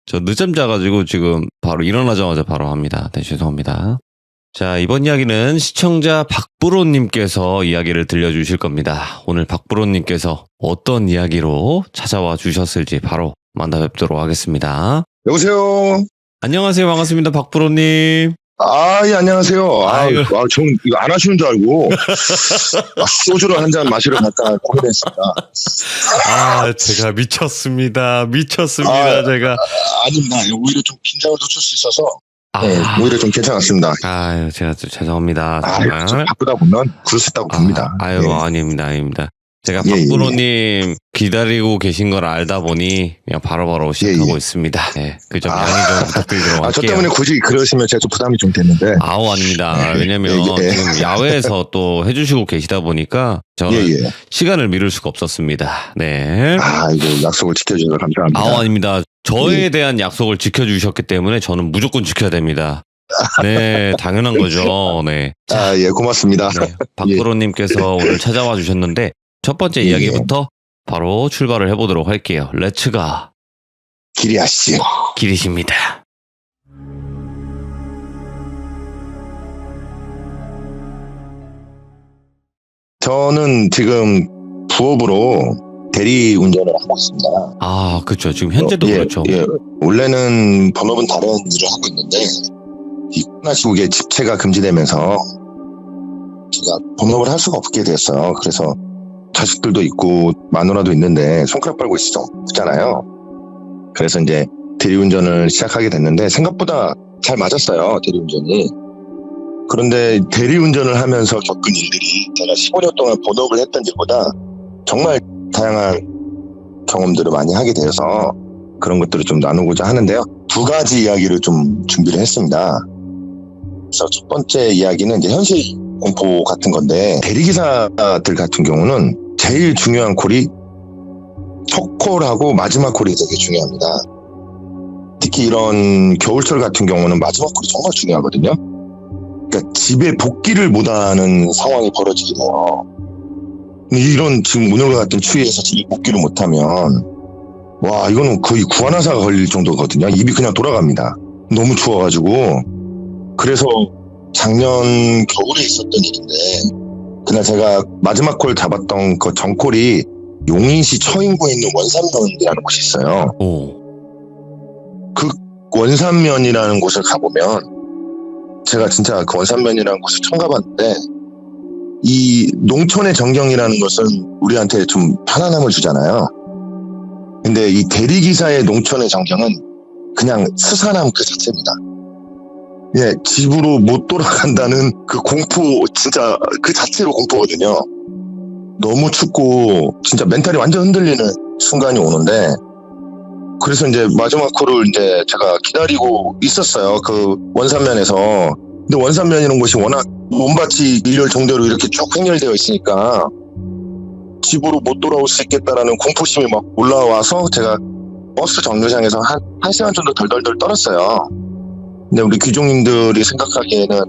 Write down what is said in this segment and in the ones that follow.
저 늦잠 자가지고 지금 바로 일어나자마자 바로 합니다. 네, 죄송합니다. 자, 이번 이야기는 시청자 박브로님께서 이야기를 들려주실 겁니다. 오늘 박브로님께서 어떤 이야기로 찾아와 주셨을지 바로 만나 뵙도록 하겠습니다. 여보세요. 안녕하세요. 반갑습니다. 박브로님. 예, 안녕하세요. 아이고. 전 이거 안 하시는 줄 알고 소주를 한 잔 마시러 갔다 고민했습니다. 제가 미쳤습니다. 제가. 아닙니다. 오히려 좀 긴장을 늦출 수 있어서 오히려 좀 괜찮았습니다. 제가 좀 죄송합니다. 좀 바쁘다 보면 그럴 수 있다고 봅니다. 아닙니다. 제가 박브로님 기다리고 계신 걸 알다 보니 그냥 바로바로 시작하고 있습니다. 네, 그 점 양해 좀 부탁드리도록 할게요. 저 때문에 굳이 그러시면 제가 좀 부담이 좀 됐는데. 아닙니다. 왜냐면 지금 야외에서 또 해주시고 계시다 보니까 저는 시간을 미룰 수가 없었습니다. 네. 이거 약속을 지켜주셔서 감사합니다. 아닙니다. 저에 대한 약속을 지켜주셨기 때문에 저는 무조건 지켜야 됩니다. 네, 당연한 거죠. 네. 고맙습니다. 네, 박브로님께서 오늘 찾아와 주셨는데 첫 번째 이야기부터 바로 출발을 해보도록 할게요. 렛츠가 기리아씨. 기리십니다. 저는 지금 부업으로 대리 운전을 하고 있습니다. 그렇죠. 지금 현재도 그렇죠. 원래는 본업은 다른 일을 하고 있는데 이 코로나 시국에 집체가 금지되면서 제가 본업을 할 수가 없게 됐어요. 그래서 자식들도 있고 마누라도 있는데 손가락 빨고 있잖아요. 그래서 이제 대리운전을 시작하게 됐는데 생각보다 잘 맞았어요. 대리운전이. 그런데 대리운전을 하면서 겪은 일들이 제가 15년 동안 본업을 했던 일보다 정말 다양한 경험들을 많이 하게 되어서 그런 것들을 좀 나누고자 하는데요. 두 가지 이야기를 좀 준비를 했습니다. 그래서 첫 번째 이야기는 이제 현실 공포 같은 건데 대리기사들 같은 경우는 제일 중요한 콜이 첫 콜하고 마지막 콜이 되게 중요합니다. 특히 이런 겨울철 같은 경우는 마지막 콜이 정말 중요하거든요. 그러니까 집에 복귀를 못하는 상황이 벌어지게 돼요. 이런 지금 오늘과 같은 추위에서 집에 복귀를 못하면 이거는 거의 구안화사가 걸릴 정도거든요. 입이 그냥 돌아갑니다. 너무 추워가지고. 그래서 작년 겨울에 있었던 일인데 그날 제가 마지막 콜 잡았던 그 전콜이 용인시 처인구에 있는 원산면이라는 곳이 있어요. 그 원산면이라는 곳을 가보면 제가 진짜 그 원산면이라는 곳을 처음 가봤는데 이 농촌의 전경이라는 것은 우리한테 좀 편안함을 주잖아요. 근데 이 대리기사의 농촌의 전경은 그냥 스산함 그 자체입니다. 집으로 못 돌아간다는 그 공포, 진짜 그 자체로 공포거든요. 너무 춥고 진짜 멘탈이 완전 흔들리는 순간이 오는데 그래서 이제 마지막 콜을 이제 제가 기다리고 있었어요. 그 원산면에서. 근데 원산면이라는 곳이 워낙 논밭이 일렬 정도로 이렇게 쭉 횡렬되어 있으니까 집으로 못 돌아올 수 있겠다라는 공포심이 막 올라와서 제가 버스 정류장에서 한 시간 정도 덜덜덜 떨었어요. 근데 우리 귀족님들이 생각하기에는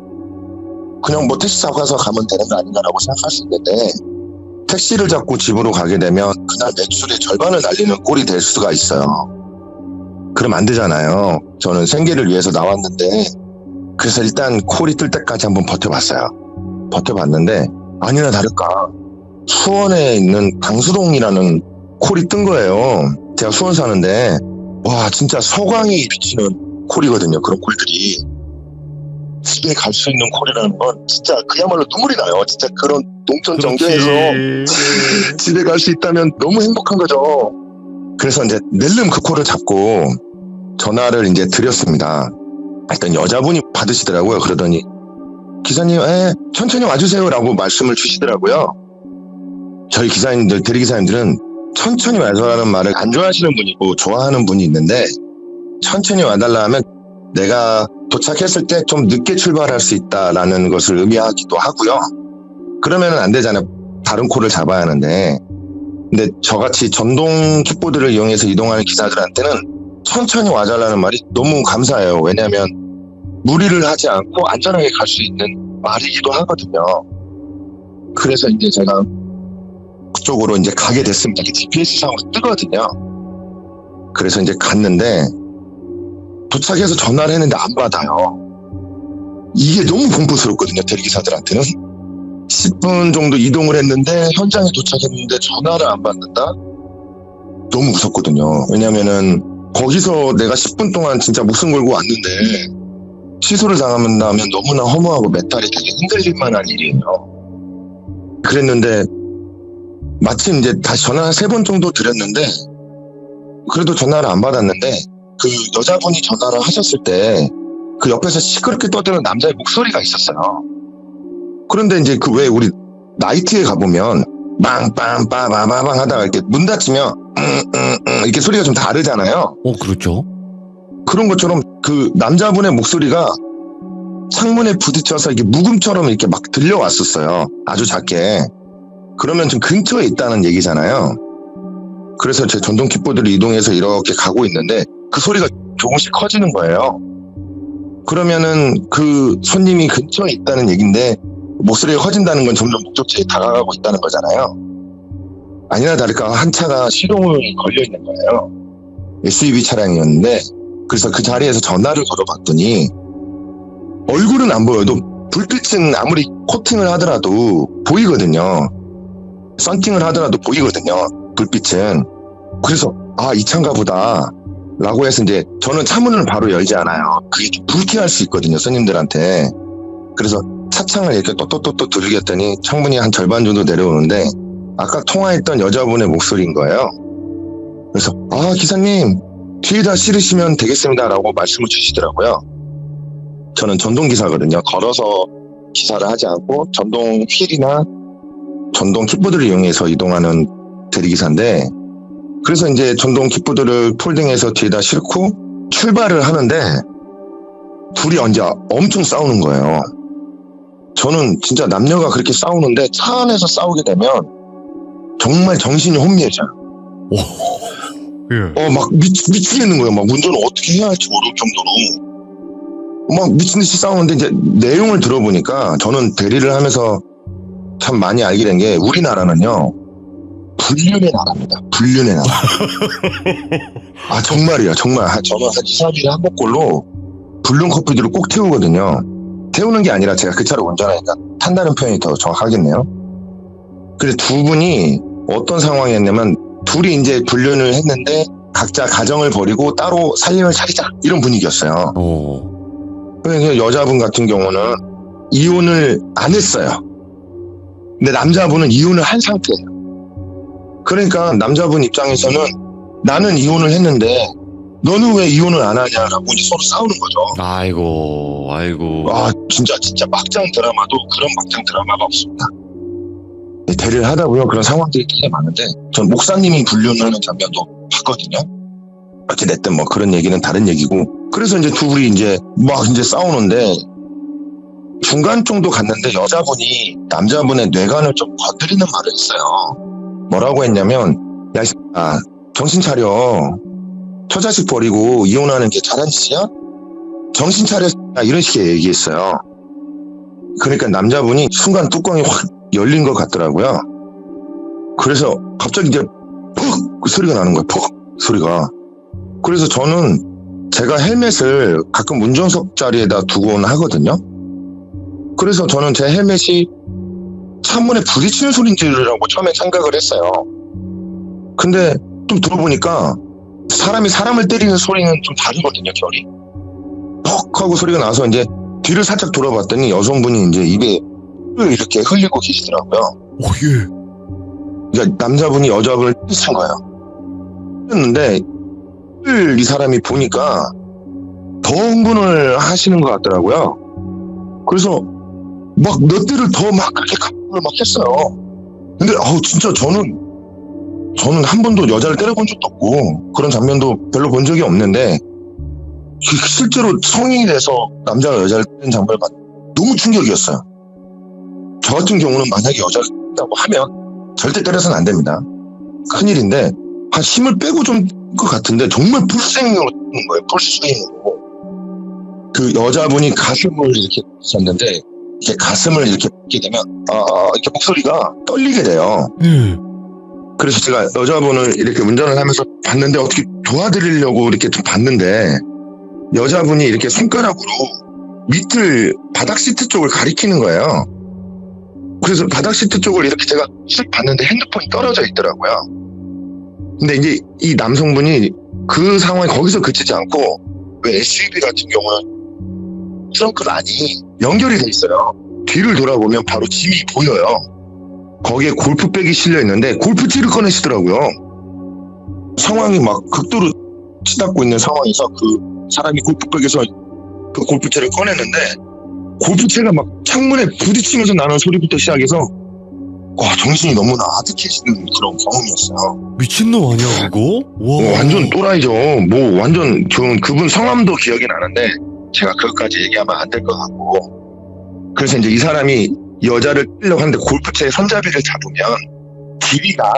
그냥 뭐 택시 타고 가서 가면 되는 거 아닌가라고 생각할 수 있는데 택시를 잡고 집으로 가게 되면 그날 매출의 절반을 날리는 꼴이 될 수가 있어요. 그럼 안 되잖아요. 저는 생계를 위해서 나왔는데 그래서 일단 콜이 뜰 때까지 한번 버텨봤어요. 버텨봤는데 아니나 다를까 수원에 있는 당수동이라는 콜이 뜬 거예요. 제가 수원 사는데 진짜 서광이 비치는 콜이거든요. 그런 콜들이. 집에 갈 수 있는 콜이라는 건 진짜 그야말로 눈물이 나요. 진짜 그런 농촌 전경에서 집에 갈 수 있다면 너무 행복한 거죠. 그래서 이제 낼름 그 콜을 잡고 전화를 이제 드렸습니다. 일단 여자분이 받으시더라고요. 그러더니 기사님, 천천히 와주세요라고 말씀을 주시더라고요. 저희 기사님들, 대리기사님들은 천천히 와서라는 말을 안 좋아하시는 분이고 좋아하는 분이 있는데 천천히 와달라 하면 내가 도착했을 때 좀 늦게 출발할 수 있다라는 것을 의미하기도 하고요. 그러면은 안 되잖아요. 다른 콜을 잡아야 하는데. 근데 저같이 전동 킥보드를 이용해서 이동하는 기사들한테는 천천히 와달라는 말이 너무 감사해요. 왜냐하면 무리를 하지 않고 안전하게 갈 수 있는 말이기도 하거든요. 그래서 이제 제가 그쪽으로 이제 가게 됐습니다. GPS 상으로 뜨거든요. 그래서 이제 갔는데 도착해서 전화를 했는데 안 받아요. 이게 너무 공포스럽거든요, 대리기사들한테는. 10분 정도 이동을 했는데 현장에 도착했는데 전화를 안 받는다? 너무 무섭거든요. 왜냐면은 거기서 내가 10분 동안 진짜 목숨 걸고 왔는데 취소를 당하면 너무나 허무하고 멘탈이 되게 흔들릴 만한 일이에요. 그랬는데 마침 이제 다시 전화 3번 정도 드렸는데 그래도 전화를 안 받았는데 그 여자분이 전화를 하셨을 때 그 옆에서 시끄럽게 떠드는 남자의 목소리가 있었어요. 그런데 이제 그 왜 우리 나이트에 가보면 빵빵빠바바방 하다가 이렇게 문 닫히면 이렇게 소리가 좀 다르잖아요. 그렇죠. 그런 것처럼 그 남자분의 목소리가 창문에 부딪혀서 이게 묵음처럼 이렇게 막 들려왔었어요. 아주 작게. 그러면 좀 근처에 있다는 얘기잖아요. 그래서 제 전동 킥보드를 이동해서 이렇게 가고 있는데 그 소리가 조금씩 커지는 거예요. 그러면은 그 손님이 근처에 있다는 얘기인데 목소리가 커진다는 건 점점 목적지에 다가가고 있다는 거잖아요. 아니나 다를까 한 차가 시동을 걸려 있는 거예요. SUV 차량이었는데 그래서 그 자리에서 전화를 걸어봤더니 얼굴은 안 보여도 불빛은 아무리 코팅을 하더라도 보이거든요. 썬팅을 하더라도 보이거든요. 불빛은. 그래서 이 차인가 보다 라고 해서 이제 저는 차문을 바로 열지 않아요. 그게 좀 불쾌할 수 있거든요, 손님들한테. 그래서 차창을 이렇게 또또또또 두들겼더니 창문이 한 절반 정도 내려오는데 아까 통화했던 여자분의 목소리인 거예요. 그래서 기사님 뒤에다 실으시면 되겠습니다 라고 말씀을 주시더라고요. 저는 전동기사거든요. 걸어서 기사를 하지 않고 전동 휠이나 전동 킥보드를 이용해서 이동하는 대리기사인데 그래서 이제 전동 킥보드를 폴딩해서 뒤에다 싣고 출발을 하는데 둘이 언제 엄청 싸우는 거예요. 저는 진짜 남녀가 그렇게 싸우는데 차 안에서 싸우게 되면 정말 정신이 혼미해져요. 예. 막 미치겠는 거예요. 막 운전을 어떻게 해야 할지 모를 정도로 막 미친 듯이 싸우는데 이제 내용을 들어보니까 저는 대리를 하면서 참 많이 알게 된 게 우리나라는요 불륜의 나라입니다. 불륜의 나라. 정말이에요. 정말 저는 한 2, 3일에 한 번꼴로 불륜 커플들을 꼭 태우거든요. 태우는 게 아니라 제가 그 차를 운전하니까 탄다는 표현이 더 정확하겠네요. 그래서 두 분이 어떤 상황이었냐면 둘이 이제 불륜을 했는데 각자 가정을 버리고 따로 살림을 차리자 이런 분위기였어요. 그래서 여자분 같은 경우는 이혼을 안 했어요. 근데 남자분은 이혼을 한 상태예요. 그러니까 남자분 입장에서는 나는 이혼을 했는데 너는 왜 이혼을 안 하냐라고 이제 서로 싸우는 거죠. 아이고. 진짜 막장 드라마도 그런 막장 드라마가 없습니다. 대리를 하다 보면 그런 상황들이 되게 많은데 전 목사님이 불륜하는 장면도 봤거든요. 어찌됐든 뭐 그런 얘기는 다른 얘기고 그래서 이제 둘이 이제 막 이제 싸우는데 중간 정도 갔는데 여자분이 남자분의 뇌관을 좀 건드리는 말을 했어요. 뭐라고 했냐면 야 정신 차려. 처자식 버리고 이혼하는 게 잘한 짓이야? 정신 차려 이런 식의 얘기했어요. 그러니까 남자분이 순간 뚜껑이 확 열린 것 같더라고요. 그래서 갑자기 이제 퍽 소리가 나는 거예요. 퍽 소리가. 그래서 저는 제가 헬멧을 가끔 운전석 자리에다 두곤 하거든요. 그래서 저는 제 헬멧이 창문에 부딪히는 소리인 줄이라고 처음에 생각을 했어요. 근데 좀 들어보니까 사람이 사람을 때리는 소리는 좀 다르거든요, 결이. 퍽 하고 소리가 나서 이제 뒤를 살짝 돌아봤더니 여성분이 이제 입에 이렇게 흘리고 계시더라고요. 그러니까 남자분이 여자분을 친 거예요. 했는데 이 사람이 보니까 더 흥분을 하시는 것 같더라고요. 그래서 막 몇 대를 더 막 그렇게 강압을 막 했어요. 근데 진짜 저는 한 번도 여자를 때려본 적도 없고 그런 장면도 별로 본 적이 없는데 실제로 성인이 돼서 남자가 여자를 때리는 장면을 봤는데 너무 충격이었어요. 저 같은 경우는 만약에 여자를 때린다고 하면 절대 때려서는 안 됩니다. 큰일인데 한 힘을 빼고 좀 것 같은데 정말 풀스윙으로 때리는 거예요. 풀스윙으로. 그 여자분이 가슴을 이렇게 쳤는데 이렇게 가슴을 이렇게 받게 되면 이렇게 목소리가 떨리게 돼요. 그래서 제가 여자분을 이렇게 운전을 하면서 봤는데 어떻게 도와드리려고 이렇게 좀 봤는데 여자분이 이렇게 손가락으로 밑을 바닥 시트 쪽을 가리키는 거예요. 그래서 바닥 시트 쪽을 이렇게 제가 쓱 봤는데 핸드폰이 떨어져 있더라고요. 근데 이제 이 남성분이 그 상황에 거기서 그치지 않고 왜 SUV 같은 경우는 트렁크 란이 연결이 돼 있어요. 뒤를 돌아보면 바로 짐이 보여요. 거기에 골프백이 실려 있는데 골프채를 꺼내시더라고요. 상황이 막 극도로 치닫고 있는 상황에서 그 사람이 골프백에서 그 골프채를 꺼내는데 골프채가 막 창문에 부딪히면서 나는 소리부터 시작해서 와, 정신이 너무나 아득해지는 그런 경험이었어요. 미친놈 아니야 그거? 와. 완전 또라이죠. 뭐 완전 저는 그분 성함도 기억이 나는데 제가 그것까지 얘기하면 안 될 것 같고, 그래서 이제 이 사람이 여자를 끌려고 하는데 골프채의 손잡이를 잡으면 길이가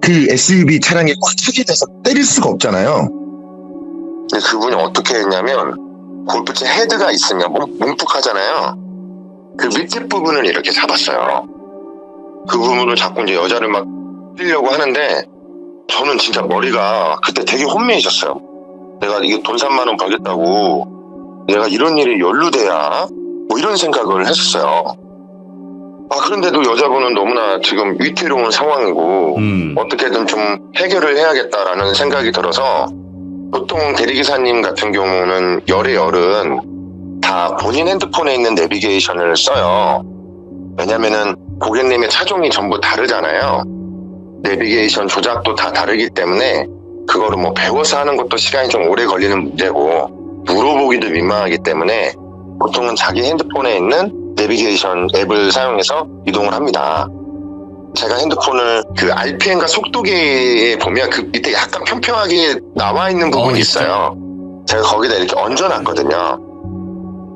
그 SUV 차량에 꽉 차게 돼서 때릴 수가 없잖아요. 근데 그분이 어떻게 했냐면 골프채 헤드가 있으면 뭉툭하잖아요. 그 밑에 부분을 이렇게 잡았어요. 그 부분을 잡고 이제 여자를 막 끌려고 하는데 저는 진짜 머리가 그때 되게 혼미해졌어요. 내가 이게 돈 3만 원 벌겠다고 내가 이런 일에 연루돼야 뭐 이런 생각을 했었어요. 그런데도 여자분은 너무나 지금 위태로운 상황이고 어떻게든 좀 해결을 해야겠다라는 생각이 들어서, 보통 대리기사님 같은 경우는 열의 열은 다 본인 핸드폰에 있는 내비게이션을 써요. 왜냐면은 고객님의 차종이 전부 다르잖아요. 내비게이션 조작도 다 다르기 때문에 그거를 뭐 배워서 하는 것도 시간이 좀 오래 걸리는 문제고 물어보기도 민망하기 때문에 보통은 자기 핸드폰에 있는 내비게이션 앱을 사용해서 이동을 합니다. 제가 핸드폰을 그 RPM과 속도계에 보면 그 밑에 약간 평평하게 나와 있는 부분이 있어요. 제가 거기다 이렇게 얹어놨거든요.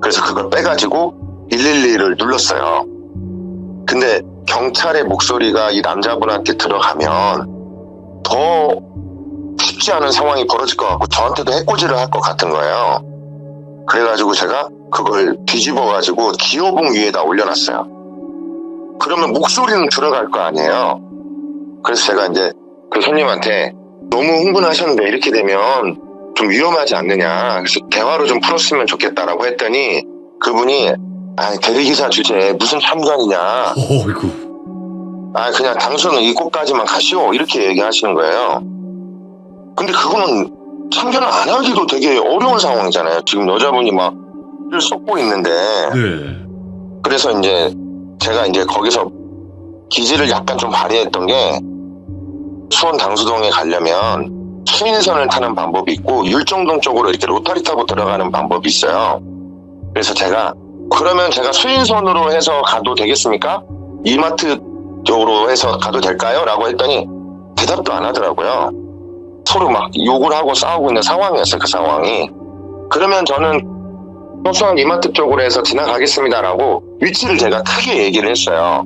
그래서 그걸 빼가지고 112를 눌렀어요. 근데 경찰의 목소리가 이 남자분한테 들어가면 더 쉽지 않은 상황이 벌어질 것 같고 저한테도 해코지를 할 것 같은 거예요. 그래가지고 제가 그걸 뒤집어가지고 기어봉 위에다 올려놨어요. 그러면 목소리는 들어갈 거 아니에요. 그래서 제가 이제 그 손님한테 너무 흥분하셨는데 이렇게 되면 좀 위험하지 않느냐, 그래서 대화로 좀 풀었으면 좋겠다라고 했더니 그분이 대리기사 주제에 무슨 참관이냐, 그냥 당신은 이곳까지만 가시오, 이렇게 얘기하시는 거예요. 근데 그거는 참견을 안 하기도 되게 어려운 상황이잖아요. 지금 여자분이 막 를 쏟고 있는데. 그래서 이제 제가 이제 거기서 기지를 약간 좀 발휘했던 게, 수원 당수동에 가려면 수인선을 타는 방법이 있고 율정동 쪽으로 이렇게 로타리 타고 들어가는 방법이 있어요. 그래서 제가 그러면 제가 수인선으로 해서 가도 되겠습니까? 이마트 쪽으로 해서 가도 될까요? 라고 했더니 대답도 안 하더라고요. 서로 막 욕을 하고 싸우고 있는 상황이었어요. 그 상황이. 그러면 저는 수원 이마트 쪽으로 해서 지나가겠습니다라고 위치를 제가 크게 얘기를 했어요.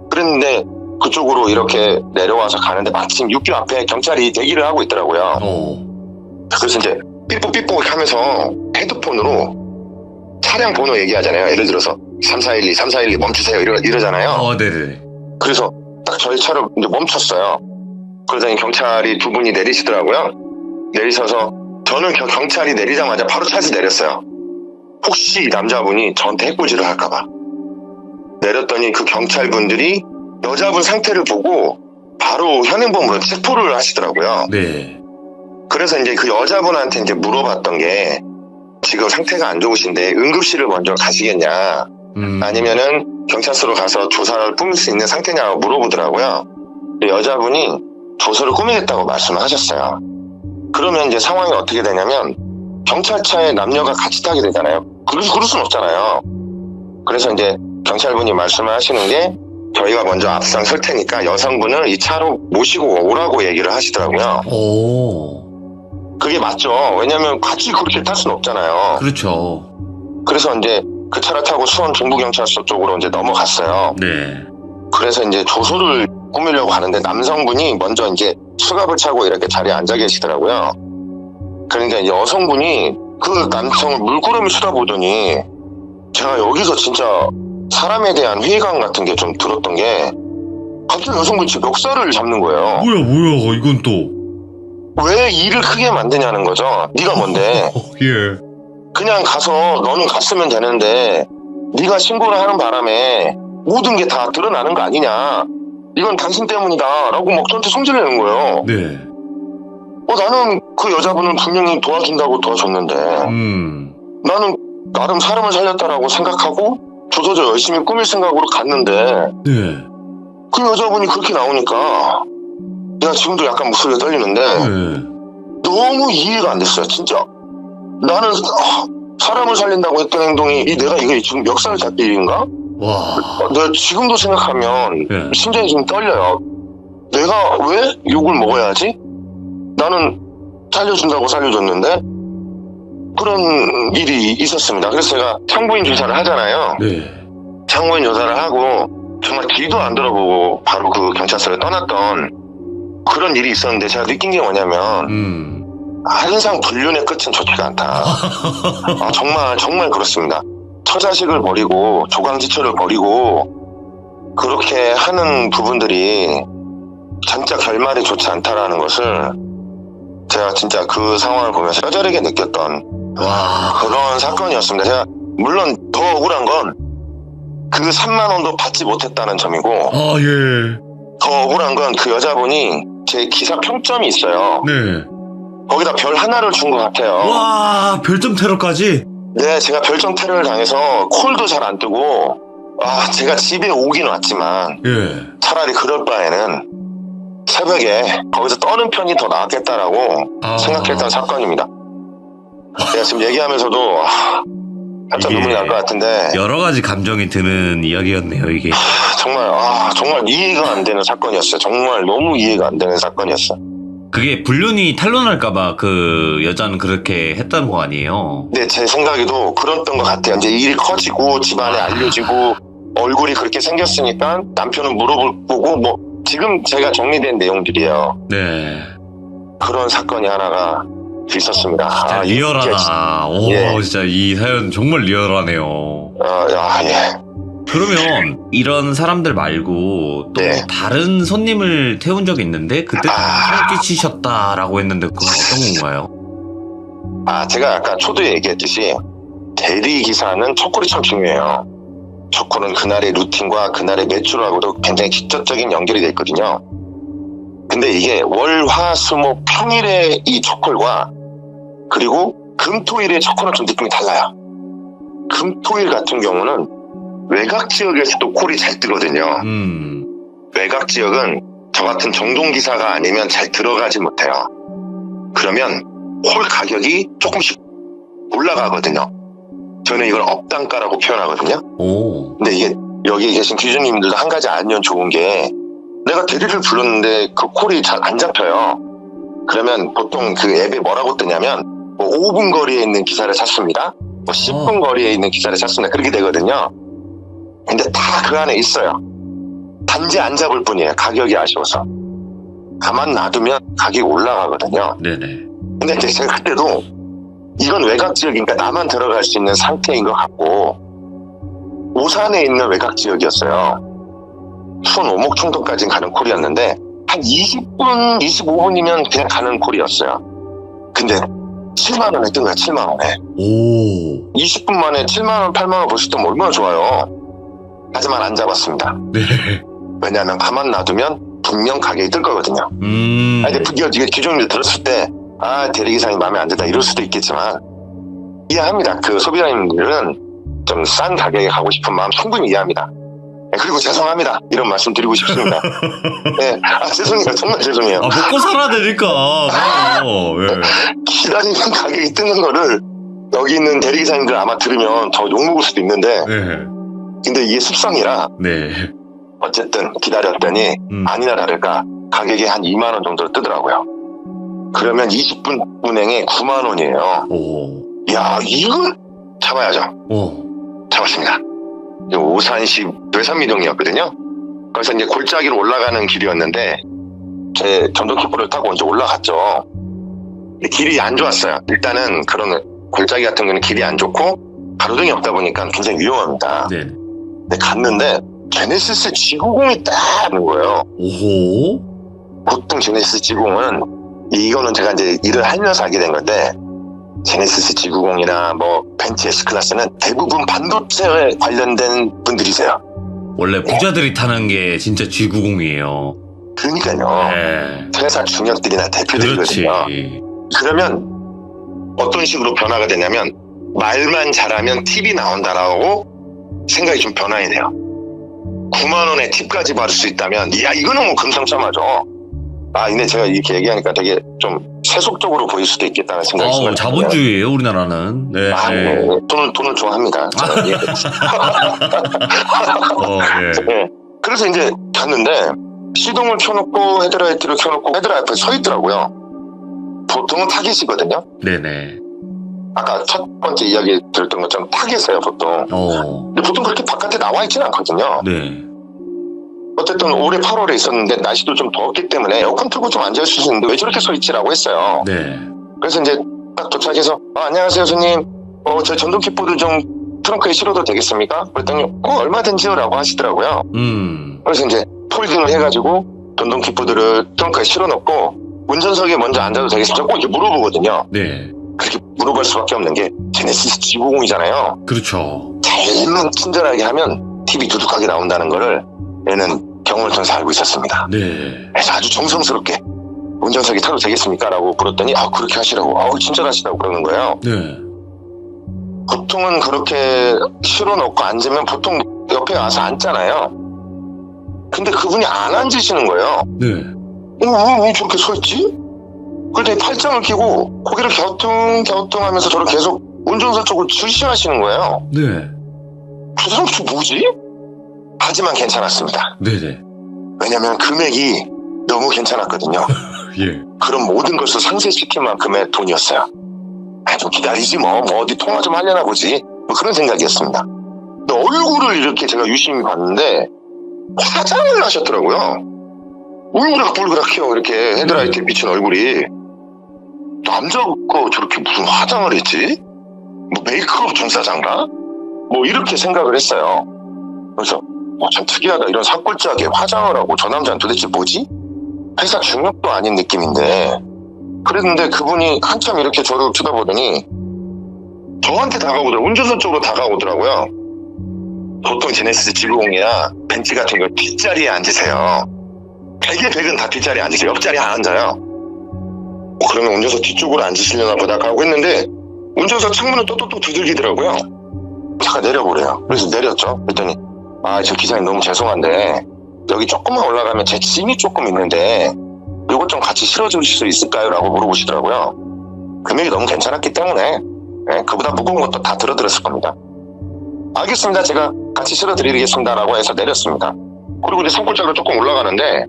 그랬는데 그쪽으로 이렇게 내려와서 가는데 마침 육교 앞에 경찰이 대기를 하고 있더라고요. 그래서 이제 삐뽀삐뽀 하면서 헤드폰으로 차량 번호 얘기하잖아요. 예를 들어서 3412, 3412 멈추세요 이러잖아요. 네네. 그래서 딱 저희 차를 이제 멈췄어요. 그러더니 경찰이 두 분이 내리시더라고요. 내리셔서 저는 경찰이 내리자마자 바로 차에서 내렸어요. 혹시 이 남자분이 저한테 해코지를 할까봐. 내렸더니 그 경찰분들이 여자분 상태를 보고 바로 현행범으로 체포를 하시더라고요. 네. 그래서 이제 그 여자분한테 이제 물어봤던 게, 지금 상태가 안 좋으신데 응급실을 먼저 가시겠냐, 아니면은 경찰서로 가서 조사를 꾸밀 수 있는 상태냐고 물어보더라고요. 여자분이 조서를 꾸미겠다고 말씀을 하셨어요. 그러면 이제 상황이 어떻게 되냐면 경찰차에 남녀가 같이 타게 되잖아요. 그럴 수는 없잖아요. 그래서 이제 경찰분이 말씀을 하시는 게, 저희가 먼저 앞선 설 테니까 여성분을 이 차로 모시고 오라고 얘기를 하시더라고요. 그게 맞죠. 왜냐면 같이 그렇게 탈 수는 없잖아요. 그렇죠. 그래서 이제 그 차를 타고 수원 중부경찰서 쪽으로 이제 넘어갔어요. 네. 그래서 이제 조소를 꾸미려고 하는데 남성분이 먼저 이제 수갑을 차고 이렇게 자리에 앉아 계시더라고요. 그러니까 이제 여성분이 그 남성을 물끄러미 쳐다보더니 제가 여기서 진짜 사람에 대한 회의감 같은 게 좀 들었던 게, 갑자기 여성분이 제 멱살을 잡는 거예요. 뭐야 이건 또. 왜 일을 크게 만드냐는 거죠. 네가 뭔데? 예. 그냥 가서 너는 갔으면 되는데 네가 신고를 하는 바람에 모든 게 다 드러나는 거 아니냐. 이건 당신 때문이다 라고 막 저한테 성질을 내는 거예요. 네. 나는 그 여자분은 분명히 도와준다고 도와줬는데 나는 나름 사람을 살렸다라고 생각하고 조서저 열심히 꾸밀 생각으로 갔는데 네. 그 여자분이 그렇게 나오니까 내가 지금도 약간 목소리가 떨리는데 네. 너무 이해가 안 됐어요. 진짜 나는 사람을 살린다고 했던 행동이 내가 이게 지금 멱살 잡기 일인가? 와. 내가 지금도 생각하면 네. 심장이 좀 떨려요. 내가 왜 욕을 먹어야지? 나는 살려준다고 살려줬는데 그런 일이 있었습니다. 그래서 제가 상부인 조사를 하잖아요. 네. 상부인 조사를 하고 정말 뒤도 안 돌아보고 바로 그 경찰서를 떠났던 그런 일이 있었는데 제가 느낀 게 뭐냐면 한상 불륜의 끝은 좋지가 않다. 정말 그렇습니다. 처자식을 버리고 조강지처를 버리고 그렇게 하는 부분들이 진짜 결말이 좋지 않다라는 것을 제가 진짜 그 상황을 보면서 뼈저리게 느꼈던 그런 사건이었습니다. 제가 물론 더 억울한 건 그 3만 원도 받지 못했다는 점이고 예. 더 억울한 건 그 여자분이 제 기사 평점이 있어요. 네. 거기다 별 하나를 준 것 같아요. 와, 별점 테러까지? 네, 제가 별점 테러를 당해서 콜도 잘 안 뜨고 제가 집에 오긴 왔지만 예. 차라리 그럴 바에는 새벽에 거기서 떠는 편이 더 나았겠다라고 생각했던 사건입니다. 제가 지금 얘기하면서도 살짝 눈물이 날 것 같은데 여러 가지 감정이 드는 이야기였네요, 이게. 정말 이해가 안 되는 사건이었어요. 정말 너무 이해가 안 되는 사건이었어요. 그게 불륜이 탄로날까봐 그 여자는 그렇게 했다는 거 아니에요? 네, 제 생각에도 그랬던 것 같아요. 이제 일이 커지고 집안에 알려지고 얼굴이 그렇게 생겼으니까 남편은 물어볼 거고 뭐 지금 제가 정리된 내용들이에요. 네. 그런 사건이 하나가 있었습니다. 진짜 리얼하다. 오, 예. 진짜 이 사연 정말 리얼하네요. 예. 그러면 이런 사람들 말고 또 네. 다른 손님을 태운 적이 있는데 그때 좀 끼치셨다라고 했는데 그건 어떤 건가요? 제가 아까 초두에 얘기했듯이 대리기사는 첫콜이 참 중요해요. 첫콜은 그날의 루틴과 그날의 매출하고도 굉장히 직접적인 연결이 돼 있거든요. 근데 이게 월, 화, 수, 목 평일의 이 첫콜과 그리고 금, 토, 일의 첫콜은 좀 느낌이 달라요. 금, 토, 일 같은 경우는 외곽 지역에서도 콜이 잘 뜨거든요. 외곽 지역은 저 같은 정동기사가 아니면 잘 들어가지 못해요. 그러면 콜 가격이 조금씩 올라가거든요. 저는 이걸 업단가라고 표현하거든요. 근데 이게 여기 계신 기준님들도 한 가지 알면 좋은 게 내가 대리를 불렀는데 그 콜이 잘 안 잡혀요. 그러면 보통 그 앱에 뭐라고 뜨냐면 뭐 5분 거리에 있는 기사를 찾습니다. 뭐 10분 거리에 있는 기사를 찾습니다. 그렇게 되거든요. 근데 다 그 안에 있어요. 단지 안 잡을 뿐이에요. 가격이 아쉬워서. 가만 놔두면 가격이 올라가거든요. 네네. 근데 이제 제가 그때도 이건 외곽 지역이니까 나만 들어갈 수 있는 상태인 것 같고 오산에 있는 외곽 지역이었어요. 수원 오목충동까지 가는 콜이었는데 한 20분, 25분이면 그냥 가는 콜이었어요. 근데 7만 원에 뜬 거야. 7만 원에. 20분 만에 7만 원, 8만 원 벌 수 있다면 얼마나 좋아요. 하지만 안 잡았습니다. 네. 왜냐하면 가만 놔두면 분명 가격이 뜰 거거든요. 이제 이게 기준을 들었을 때 대리기사님 마음에 안 든다 이럴 수도 있겠지만 이해합니다. 그 소비자님들은 좀 싼 가격에 가고 싶은 마음 충분히 이해합니다. 그리고 죄송합니다. 이런 말씀 드리고 싶습니다. 네, 죄송해요. 정말 죄송해요. 먹고 살아야 되니까. 예. 기다리는 가격이 뜨는 거를 여기 있는 대리기사님들 아마 들으면 더 욕먹을 수도 있는데 네. 근데 이게 습성이라 네. 어쨌든 기다렸더니 아니나 다를까 가격이 한 2만 원 정도 뜨더라고요. 그러면 20분 운행에 9만 원이에요. 야, 이걸 잡아야죠. 잡았습니다. 오산시 외산미동이었거든요. 그래서 이제 골짜기로 올라가는 길이었는데 제 전동킥보를 타고 이제 올라갔죠. 근데 길이 안 좋았어요. 일단은 그런 골짜기 같은 거는 길이 안 좋고 가로등이 없다 보니까 굉장히 위험합니다. 네. 근데 갔는데 제네시스 G90이 딱 있는 거예요. 오호. 보통 제네시스 G90은 이거는 제가 이제 일을 하면서 알게 된 건데, 제네시스 G90이나 뭐 벤츠 S클래스는 대부분 반도체에 관련된 분들이세요. 원래 부자들이 타는 게 진짜 G90이에요. 그러니까요. 네. 회사 중역들이나 그렇지. 대표들이거든요. 그러면 어떤 식으로 변화가 되냐면, 말만 잘하면 팁이 나온다라고 생각이 좀 변화이 돼요. 9만 원에 팁까지 받을 수 있다면, 이야, 이거는 뭐 금상첨화죠. 근데 제가 이렇게 얘기하니까 되게 좀 세속적으로 보일 수도 있겠다는 생각이 들어요. 자본주의예요, 우리나라는. 네. 네. 돈을 좋아합니다. 예. 네. 그래서 이제 갔는데, 시동을 켜놓고 헤드라이트를 켜놓고 헤드라이트에 서 있더라고요. 보통은 타겟이거든요. 네네. 아까 첫 번째 이야기 들었던 것처럼 타겟이에요, 보통. 근데 보통 그렇게 바깥에 나와 있지는 않거든요. 네. 어쨌든 올해 8월에 있었는데 날씨도 좀 더웠기 때문에 에어컨 틀고 좀 앉아있을 수 있는데 왜 저렇게 서 있지라고 했어요. 네. 그래서 이제 딱 도착해서 안녕하세요 손님, 저 전동 킥보드 좀 트렁크에 실어도 되겠습니까? 그랬더니 얼마든지요 라고 하시더라고요. 그래서 이제 폴딩을 해가지고 전동 킥보드를 트렁크에 실어놓고 운전석에 먼저 앉아도 되겠습니까? 꼭 이렇게 물어보거든요. 네. 그렇게 물어볼 수밖에 없는 게 제네시스 G90이잖아요. 그렇죠. 잘만 친절하게 하면 TV 두둑하게 나온다는 거를 얘는 경험을 통해서 알고 있었습니다. 네. 그래서 아주 정성스럽게 운전석에 타도 되겠습니까? 라고 물었더니 그렇게 하시라고 친절하시다고 그러는 거예요. 네. 보통은 그렇게 실어놓고 앉으면 보통 옆에 와서 앉잖아요. 근데 그분이 안 앉으시는 거예요. 네. 왜 저렇게 서 있지? 그랬더니 팔짱을 끼고 고개를 갸우뚱 하면서 저를 계속 운전석 쪽으로 주시하시는 거예요. 네. 저 사람 뭐지? 하지만 괜찮았습니다. 네네. 왜냐면 금액이 너무 괜찮았거든요. 예. 그럼 모든 것을 상쇄시킬 만큼의 돈이었어요. 좀 기다리지 뭐 어디 통화 좀 하려나 보지, 뭐 그런 생각이었습니다. 근데 얼굴을 이렇게 제가 유심히 봤는데 화장을 하셨더라고요. 얼굴이 뿔그랗게요. 이렇게 헤드라이트에 비친 얼굴이. 남자가 저렇게 무슨 화장을 했지? 뭐 메이크업 종사자인가? 뭐 이렇게 생각을 했어요. 그래서 참 특이하다. 이런 사골짜기에 화장을 하고 저 남자는 도대체 뭐지? 회사 중역도 아닌 느낌인데. 그랬는데 그분이 한참 이렇게 저를 쳐다보더니 저한테 다가오더라고요. 운전석 쪽으로 다가오더라고요. 보통 제네시스 G90이나 벤츠 같은 거 뒷자리에 앉으세요. 100에 100은 다 뒷자리에 앉으세요. 옆자리에 안 앉아요. 그러면 운전석 뒤쪽으로 앉으시려나 보다 하고 했는데 운전석 창문을 또 두들기더라고요. 잠깐 내려보래요. 그래서 내렸죠. 그랬더니 저 기사님 너무 죄송한데 여기 조금만 올라가면 제 짐이 조금 있는데 이것 좀 같이 실어주실 수 있을까요? 라고 물어보시더라고요. 금액이 너무 괜찮았기 때문에 그보다 무거운 것도 다 들어드렸을 겁니다. 알겠습니다. 제가 같이 실어드리겠습니다. 라고 해서 내렸습니다. 그리고 이제 산골짜기로 조금 올라가는데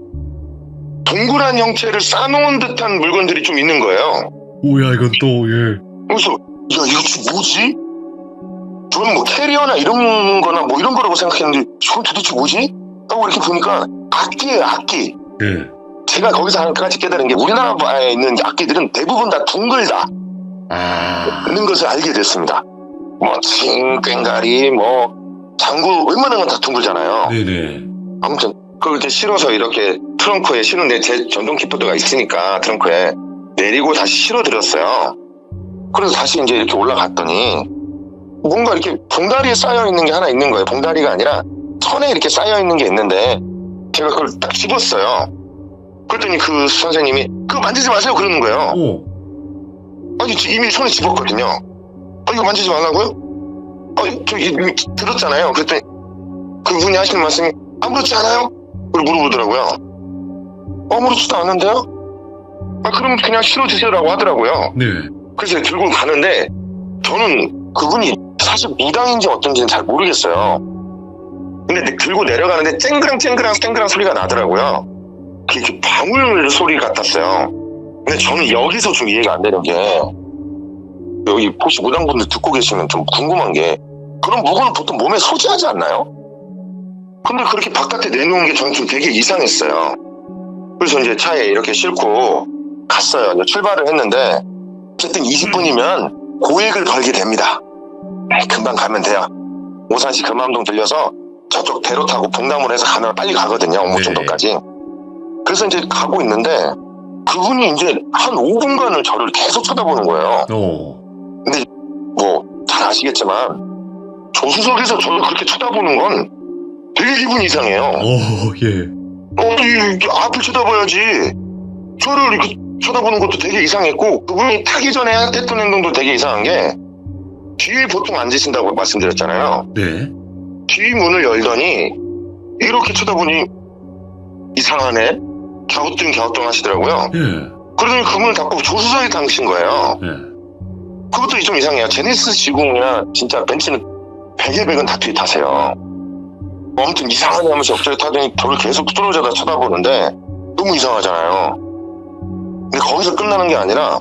동그란 형체를 쌓아놓은 듯한 물건들이 좀 있는 거예요. 오야 이건 또 예. 그래서 이거 뭐지? 저는 뭐 캐리어나 이런 거나 뭐 이런 거라고 생각했는데 저건 도대체 뭐지? 하고 이렇게 보니까 악기예요, 악기. 예. 제가 거기서 한 가지 깨달은 게 우리나라에 있는 악기들은 대부분 다 둥글다 는 것을 알게 됐습니다. 뭐 칭꽹가리, 뭐 장구 웬만한 건 다 둥글잖아요. 네네. 아무튼 그걸 이제 실어서 이렇게 트렁크에 실은데 제 전동 킥보드가 있으니까 트렁크에 내리고 다시 실어드렸어요. 그래서 다시 이제 이렇게 올라갔더니 뭔가 이렇게 봉다리에 쌓여 있는 게 하나 있는 거예요. 봉다리가 아니라 천에 이렇게 쌓여 있는 게 있는데 제가 그걸 딱 집었어요. 그랬더니 그 선생님이 그거 만지지 마세요 그러는 거예요. 아니 이미 손에 집었거든요. 이거 만지지 말라고요? 저 이미 들었잖아요. 그랬더니 그분이 하시는 말씀이 아무렇지 않아요? 그걸 물어보더라고요. 아무렇지도 않은데요? 그럼 그냥 실어주세요라고 하더라고요. 네. 그래서 들고 가는데 저는 그분이 사실 무당인지 어떤지는 잘 모르겠어요. 근데 들고 내려가는데 쨍그랑 소리가 나더라고요. 그게 방울 소리 같았어요. 근데 저는 여기서 좀 이해가 안 되는 게 여기 혹시 무당분들 듣고 계시면 좀 궁금한 게 그런 물건은 보통 몸에 소지하지 않나요? 근데 그렇게 바깥에 내놓은 게 저는 좀 되게 이상했어요. 그래서 이제 차에 이렇게 싣고 갔어요. 이제 출발을 했는데 어쨌든 20분이면 고액을 걸게 됩니다. 금방 가면 돼요. 오산시 금암동 들려서 저쪽 대로 타고 봉담을 해서 가면 빨리 가거든요. 옥모촌동까지. 그래서 이제 가고 있는데 그분이 이제 한 5분간을 저를 계속 쳐다보는 거예요. 근데 뭐 잘 아시겠지만 조수석에서 저를 그렇게 쳐다보는 건 되게 기분이 이상해요. 예. 앞을 쳐다봐야지. 저를 이렇게 쳐다보는 것도 되게 이상했고, 그분이 타기 전에 했던 행동도 되게 이상한 게, 뒤에 보통 앉으신다고 말씀드렸잖아요. 네. 뒤 문을 열더니 이렇게 쳐다보니 이상하네, 갸우뚱 하시더라고요. 예. 그러더니 그 문을 닫고 조수석에 당신 거예요. 예. 그것도 좀 이상해요. 제네시스 지공이나 진짜 벤츠는 100에 100은 다 뒤에 타세요. 아무튼 이상하네 하면서 옆자리 타더니 저를 계속 뚫어져다 쳐다보는데 너무 이상하잖아요. 근데 거기서 끝나는 게 아니라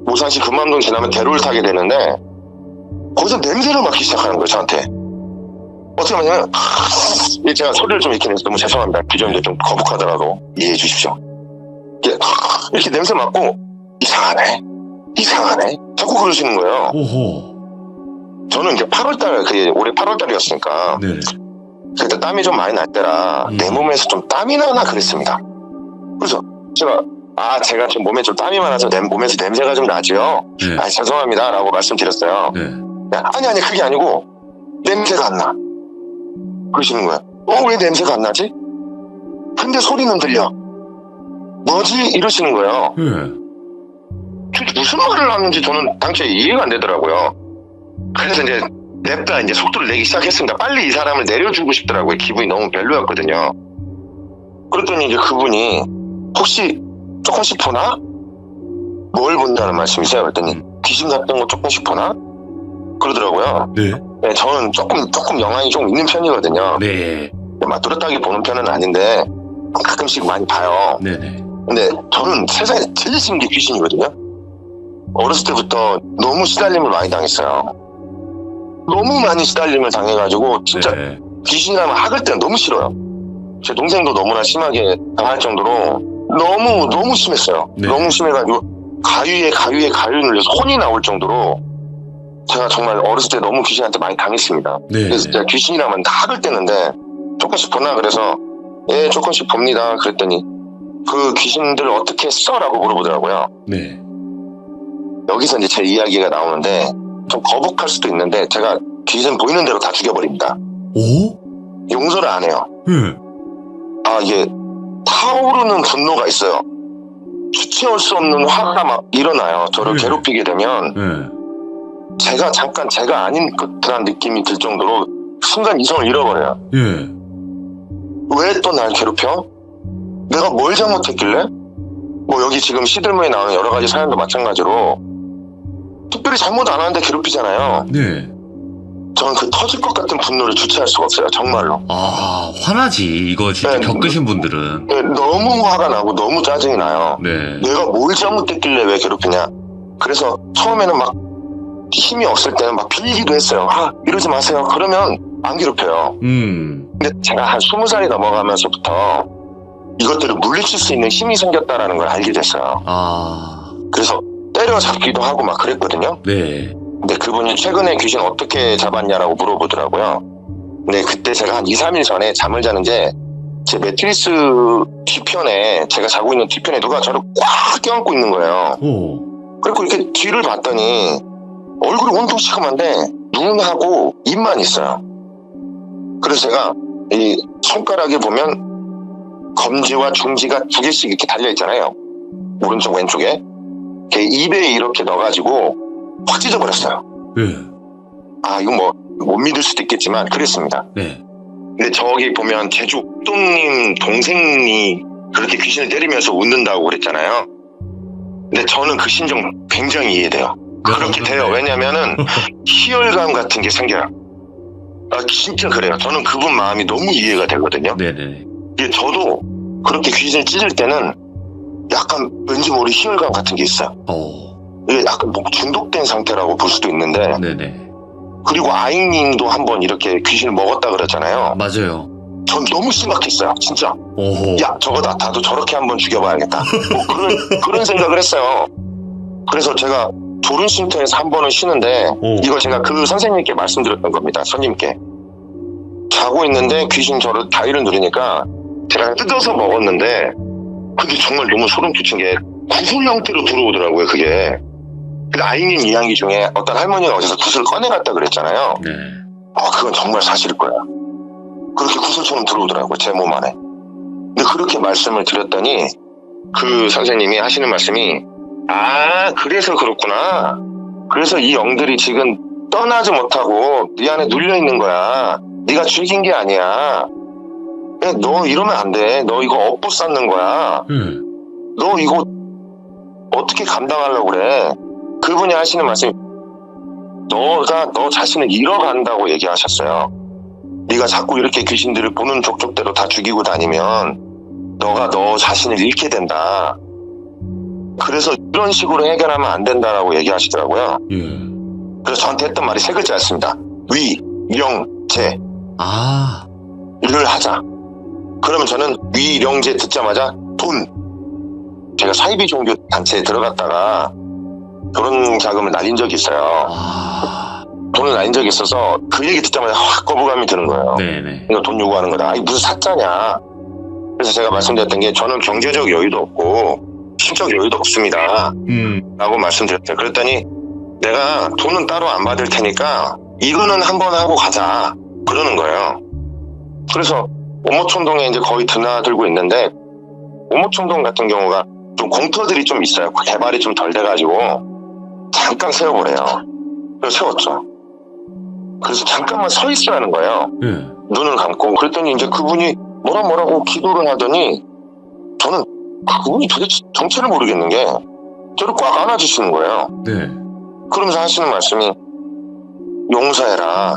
오산시 금암동 지나면 대로를 타게 되는데 거기서 냄새를 맡기 시작하는 거예요, 저한테. 어떻게 하냐면 제가 소리를 좀 익히는 너무 죄송합니다. 비주얼도 좀 거북하더라도 이해해 주십시오. 이렇게 냄새 맡고 이상하네 자꾸 그러시는 거예요. 오호. 저는 이제 8월달, 그게 올해 8월달이었으니까 네. 그때 땀이 좀 많이 날 때라 내 몸에서 좀 땀이 나나 그랬습니다. 그래서 제가 좀 몸에 좀 땀이 많아서 내 몸에서 냄새가 좀 나지요. 네. 죄송합니다 라고 말씀드렸어요. 네. 아니 그게 아니고 냄새가 안 나 그러시는 거예요. 왜 냄새가 안 나지? 근데 소리는 들려. 뭐지? 이러시는 거예요. 예. 무슨 말을 하는지 저는 당시에 이해가 안 되더라고요. 그래서 이제 냅다 이제 속도를 내기 시작했습니다. 빨리 이 사람을 내려주고 싶더라고요. 기분이 너무 별로였거든요. 그랬더니 이제 그분이 혹시 조금씩 보나? 뭘 본다는 말씀이세요? 그랬더니 귀신 같은 거 조금씩 보나? 그러더라고요. 네. 네, 저는 조금 영향이 좀 있는 편이거든요. 네. 막 뚜렷하게 보는 편은 아닌데 가끔씩 많이 봐요. 네네. 근데 저는 세상에 제일 싫은 게 귀신이거든요. 어렸을 때부터 너무 시달림을 많이 당했어요. 너무 많이 시달림을 당해가지고 진짜 네. 귀신이라면 학을 때는 너무 싫어요. 제 동생도 너무나 심하게 당할 정도로 너무 심했어요. 네. 너무 심해가지고 가위에 눌려서 혼이 나올 정도로 제가 정말 어렸을 때 너무 귀신한테 많이 당했습니다. 네. 그래서 제가 귀신이라면 학을 때는데 조금씩 보나 그래서 예 조금씩 봅니다 그랬더니 그 귀신들 어떻게 써? 라고 물어보더라고요. 네. 여기서 이제 제 이야기가 나오는데 좀 거북할 수도 있는데 제가 귀신 보이는 대로 다 죽여버립니다. 오? 용서를 안 해요. 예. 이게 타오르는 분노가 있어요. 주체할 수 없는 화가 막 일어나요. 저를 네. 괴롭히게 되면 예. 제가 잠깐 제가 아닌 듯한 느낌이 들 정도로 순간 이성을 잃어버려요. 예. 왜 또 날 괴롭혀? 내가 뭘 잘못했길래? 뭐 여기 지금 시들무에 나오는 여러 가지 사연도 마찬가지로 특별히 잘못 안 하는데 괴롭히잖아요. 네. 저는 그 터질 것 같은 분노를 주체할 수가 없어요. 정말로. 아, 화나지. 이거 진짜 네. 겪으신 분들은. 네, 너무 화가 나고 너무 짜증이 나요. 네. 내가 뭘 잘못했길래 왜 괴롭히냐. 그래서 처음에는 막 힘이 없을 때는 막 빌기도 했어요. 이러지 마세요. 그러면 안 괴롭혀요. 근데 제가 한 20살이 넘어가면서부터 이것들을 물리칠 수 있는 힘이 생겼다라는 걸 알게 됐어요. 아. 그래서 때려잡기도 하고 막 그랬거든요. 네. 근데 그분이 최근에 귀신 어떻게 잡았냐라고 물어보더라고요. 근데 그때 제가 한 2, 3일 전에 잠을 자는데 제 매트리스 뒤편에 제가 자고 있는 뒤편에 누가 저를 꽉 껴안고 있는 거예요. 오. 그리고 이렇게 뒤를 봤더니 얼굴이 온통 시커먼데 눈하고 입만 있어요. 그래서 제가 이 손가락에 보면 검지와 중지가 2개씩 이렇게 달려있잖아요. 오른쪽 왼쪽에. 입에 이렇게 넣어가지고 확 찢어버렸어요. 네. 이건 뭐 못 믿을 수도 있겠지만 그랬습니다. 네. 근데 저기 보면 제주 옥동님 동생이 그렇게 귀신을 때리면서 웃는다고 그랬잖아요. 근데 저는 그 심정 굉장히 이해돼요. 그렇게 돼요. 왜냐면은 희열감 같은 게 생겨요. 진짜 그래요. 저는 그분 마음이 너무 이해가 되거든요. 네네. 저도 그렇게 귀신을 찢을 때는 약간 왠지 모르게 희열감 같은 게 있어요. 이게 약간 뭐 중독된 상태라고 볼 수도 있는데. 네네. 그리고 아잉님도 한번 이렇게 귀신을 먹었다 그랬잖아요. 맞아요. 전 너무 심각했어요, 진짜. 오호. 야, 저거 나도 저렇게 한번 죽여봐야겠다. 뭐 그런 생각을 했어요. 그래서 제가 졸음쉼터에서 한 번은 쉬는데 이걸 제가 그 선생님께 말씀드렸던 겁니다. 손님께. 자고 있는데 귀신 저를 다리를 누르니까 제가 뜯어서 먹었는데 근데 정말 너무 소름 끼친 게 구슬 형태로 들어오더라고요, 그게. 근데 아이님 이야기 중에 어떤 할머니가 어디서 구슬을 꺼내갔다 그랬잖아요. 네. 그건 정말 사실일 거야. 그렇게 구슬처럼 들어오더라고요, 제 몸 안에. 근데 그렇게 말씀을 드렸더니 그 선생님이 하시는 말씀이 그래서 그렇구나. 그래서 이 영들이 지금 떠나지 못하고 네 안에 눌려 있는 거야. 네가 죽인 게 아니야. 야, 너 이러면 안 돼. 너 이거 업보 쌓는 거야. 너 이거 어떻게 감당하려고 그래. 그분이 하시는 말씀이 너가 너 자신을 잃어간다고 얘기하셨어요. 네가 자꾸 이렇게 귀신들을 보는 족족대로 다 죽이고 다니면 너가 너 자신을 잃게 된다. 그래서 이런 식으로 해결하면 안 된다라고 얘기하시더라고요. 그래서 저한테 했던 말이 세 글자였습니다. 위, 령, 제. 일을 하자. 그러면 저는 위, 령, 제 듣자마자 돈. 제가 사이비 종교 단체에 들어갔다가 결혼 자금을 날린 적이 있어요. 돈을 날린 적이 있어서 그 얘기 듣자마자 확 거부감이 드는 거예요. 네네. 이거 돈 요구하는 거다. 무슨 사짜냐. 그래서 제가 말씀드렸던 게 저는 경제적 여유도 없고 심적 여유도 없습니다. 라고 말씀드렸어요. 그랬더니 내가 돈은 따로 안 받을 테니까 이거는 한번 하고 가자. 그러는 거예요. 그래서 오모촌동에 이제 거의 드나들고 있는데 오모촌동 같은 경우가 좀 공터들이 좀 있어요. 개발이 좀 덜 돼가지고 잠깐 세워보래요. 그래서 세웠죠. 그래서 잠깐만 서 있으라는 거예요. 눈을 감고. 그랬더니 이제 그분이 뭐라고 기도를 하더니 저는 그분이 도대체 정체를 모르겠는 게 저를 꽉 안아주시는 거예요. 네. 그러면서 하시는 말씀이 용서해라.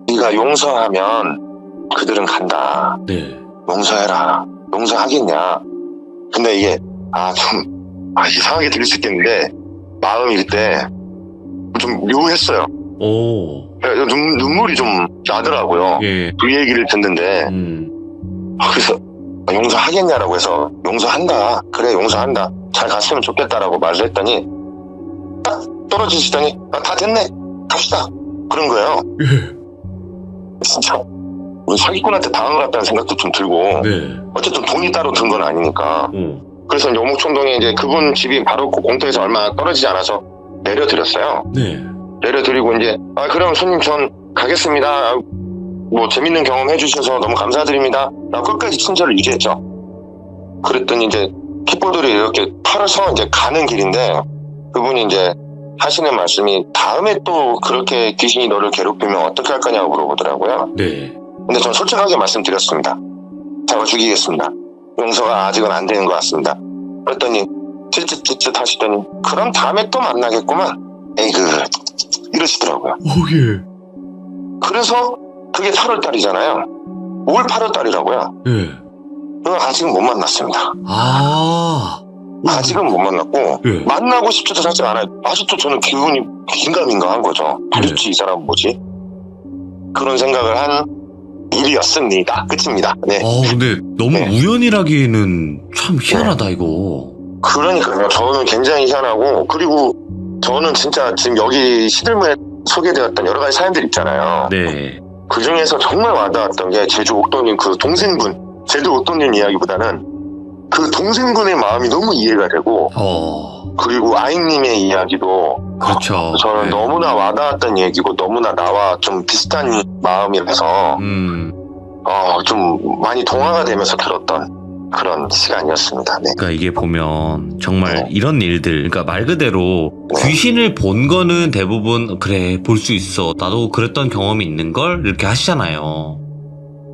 네가 용서하면 그들은 간다. 네. 용서해라. 용서하겠냐. 근데 이게 이상하게 들릴 수 있겠는데 마음일 때 좀 묘했어요. 눈물이 좀 나더라고요. 예. 그 얘기를 듣는데 그래서 용서하겠냐라고 해서 용서한다. 그래 용서한다. 잘 갔으면 좋겠다라고 말을 했더니 딱 떨어지시더니 다 됐네. 갑시다. 그런 거예요. 진짜 사기꾼한테 당한 것 같다는 생각도 좀 들고 어쨌든 돈이 따로 든 건 아니니까. 그래서 오목촌동에 이제 그분 집이 바로 그 공터에서 얼마 떨어지지 않아서 내려드렸어요. 내려드리고 이제 그럼 손님 전 가겠습니다. 뭐 재밌는 경험 해주셔서 너무 감사드립니다. 나 끝까지 친절을 유지했죠. 그랬더니 이제 킥보드를 이렇게 팔아서 이제 가는 길인데 그분이 이제 하시는 말씀이 다음에 또 그렇게 귀신이 너를 괴롭히면 어떻게 할 거냐고 물어보더라고요. 근데 전 솔직하게 말씀드렸습니다. 잡아 죽이겠습니다. 용서가 아직은 안 되는 것 같습니다. 그랬더니 찌릿찌릿 하시더니 그럼 다음에 또 만나겠구만. 에이그 이러시더라고요. 그래서 그게 8월달이잖아요. 올 8월달이라고요. 아직은 못 만났습니다. 아직은 못 만났고 만나고 싶지도 사실 않아요. 아직도 저는 기분이 긴가민가한 거죠. 도대체 이 사람은 뭐지? 그런 생각을 한 일이었습니다. 끝입니다. 네. 근데 너무 우연이라기에는 참 희한하다 이거. 그러니까요. 저는 굉장히 희한하고 그리고 저는 진짜 지금 여기 시들무에 소개되었던 여러 가지 사연들 있잖아요. 그 중에서 정말 와닿았던 게 제주 옥도님 그 동생분, 제주 옥도님 이야기보다는 그 동생분의 마음이 너무 이해가 되고 그리고 아이님의 이야기도 그렇죠. 저는 너무나 와닿았던 얘기고 너무나 나와 좀 비슷한 마음이라서 좀 많이 동화가 되면서 들었던 그런 시간이었습니다. 네. 그러니까 이게 보면 정말 이런 일들, 그러니까 말 그대로 귀신을 본 거는 대부분 그래 볼 수 있어. 나도 그랬던 경험이 있는 걸 이렇게 하시잖아요.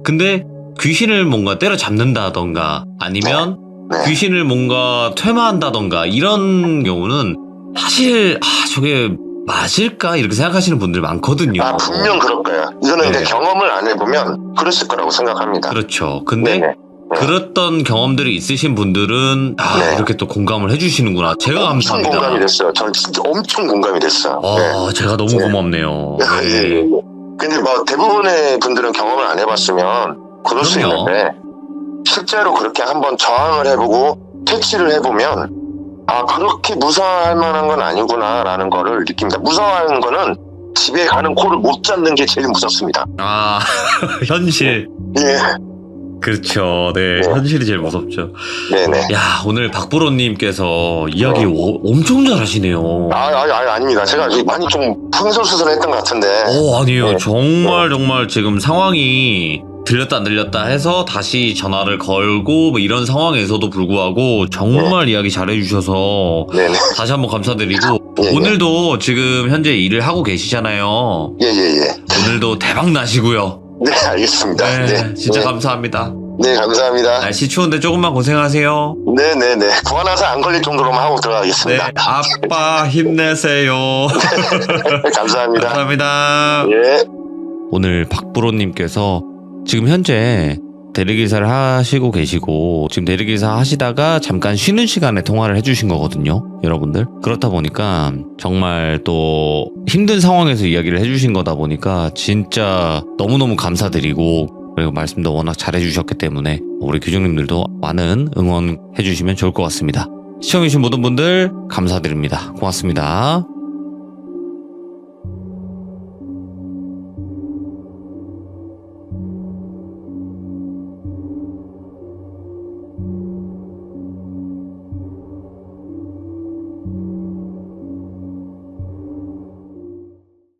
근데 귀신을 뭔가 때려잡는다던가 아니면 귀신을 뭔가 퇴마한다던가 이런 경우는 사실 저게 맞을까 이렇게 생각하시는 분들 많거든요. 분명 그럴 거예요. 이거는 이제 경험을 안 해보면 그랬을 거라고 생각합니다. 그렇죠. 근데 그랬던 경험들이 있으신 분들은 이렇게 또 공감을 해주시는구나. 제가 감사합니다. 엄청 공감이 됐어요. 저는 진짜 엄청 공감이 됐어요. 제가 너무 고맙네요. 근데 뭐 대부분의 분들은 경험을 안 해봤으면 그럴 수 있는데 실제로 그렇게 한번 저항을 해보고 퇴치를 해보면 그렇게 무서워할 만한 건 아니구나라는 거를 느낍니다. 무서워하는 거는 집에 가는 코를 못 잡는 게 제일 무섭습니다. 현실. 그렇죠. 네, 네. 현실이 제일 무섭죠. 네네. 야, 오늘 박부로님께서 이야기 엄청 잘하시네요. 아닙니다. 제가 많이 좀 흥설수설했던 것 같은데. 아니에요. 네. 정말 지금 상황이 들렸다 안 들렸다 해서 다시 전화를 걸고 뭐 이런 상황에서도 불구하고 정말 이야기 잘해주셔서 네네. 다시 한번 감사드리고 예, 예. 오늘도 지금 현재 일을 하고 계시잖아요. 예. 오늘도 대박 나시고요. 네, 알겠습니다. 네, 진짜 네. 감사합니다. 네, 감사합니다. 날씨 추운데 조금만 고생하세요. 네네네. 구하나서 안 걸릴 정도로만 하고 네, 들어가겠습니다. 아빠 힘내세요. 감사합니다. 감사합니다. 예. 오늘 박부로님께서 지금 현재 대리기사를 하시고 계시고 지금 대리기사 하시다가 잠깐 쉬는 시간에 통화를 해주신 거거든요, 여러분들. 그렇다 보니까 정말 또 힘든 상황에서 이야기를 해주신 거다 보니까 진짜 너무너무 감사드리고, 그리고 말씀도 워낙 잘해주셨기 때문에 우리 규정님들도 많은 응원해주시면 좋을 것 같습니다. 시청해주신 모든 분들 감사드립니다. 고맙습니다.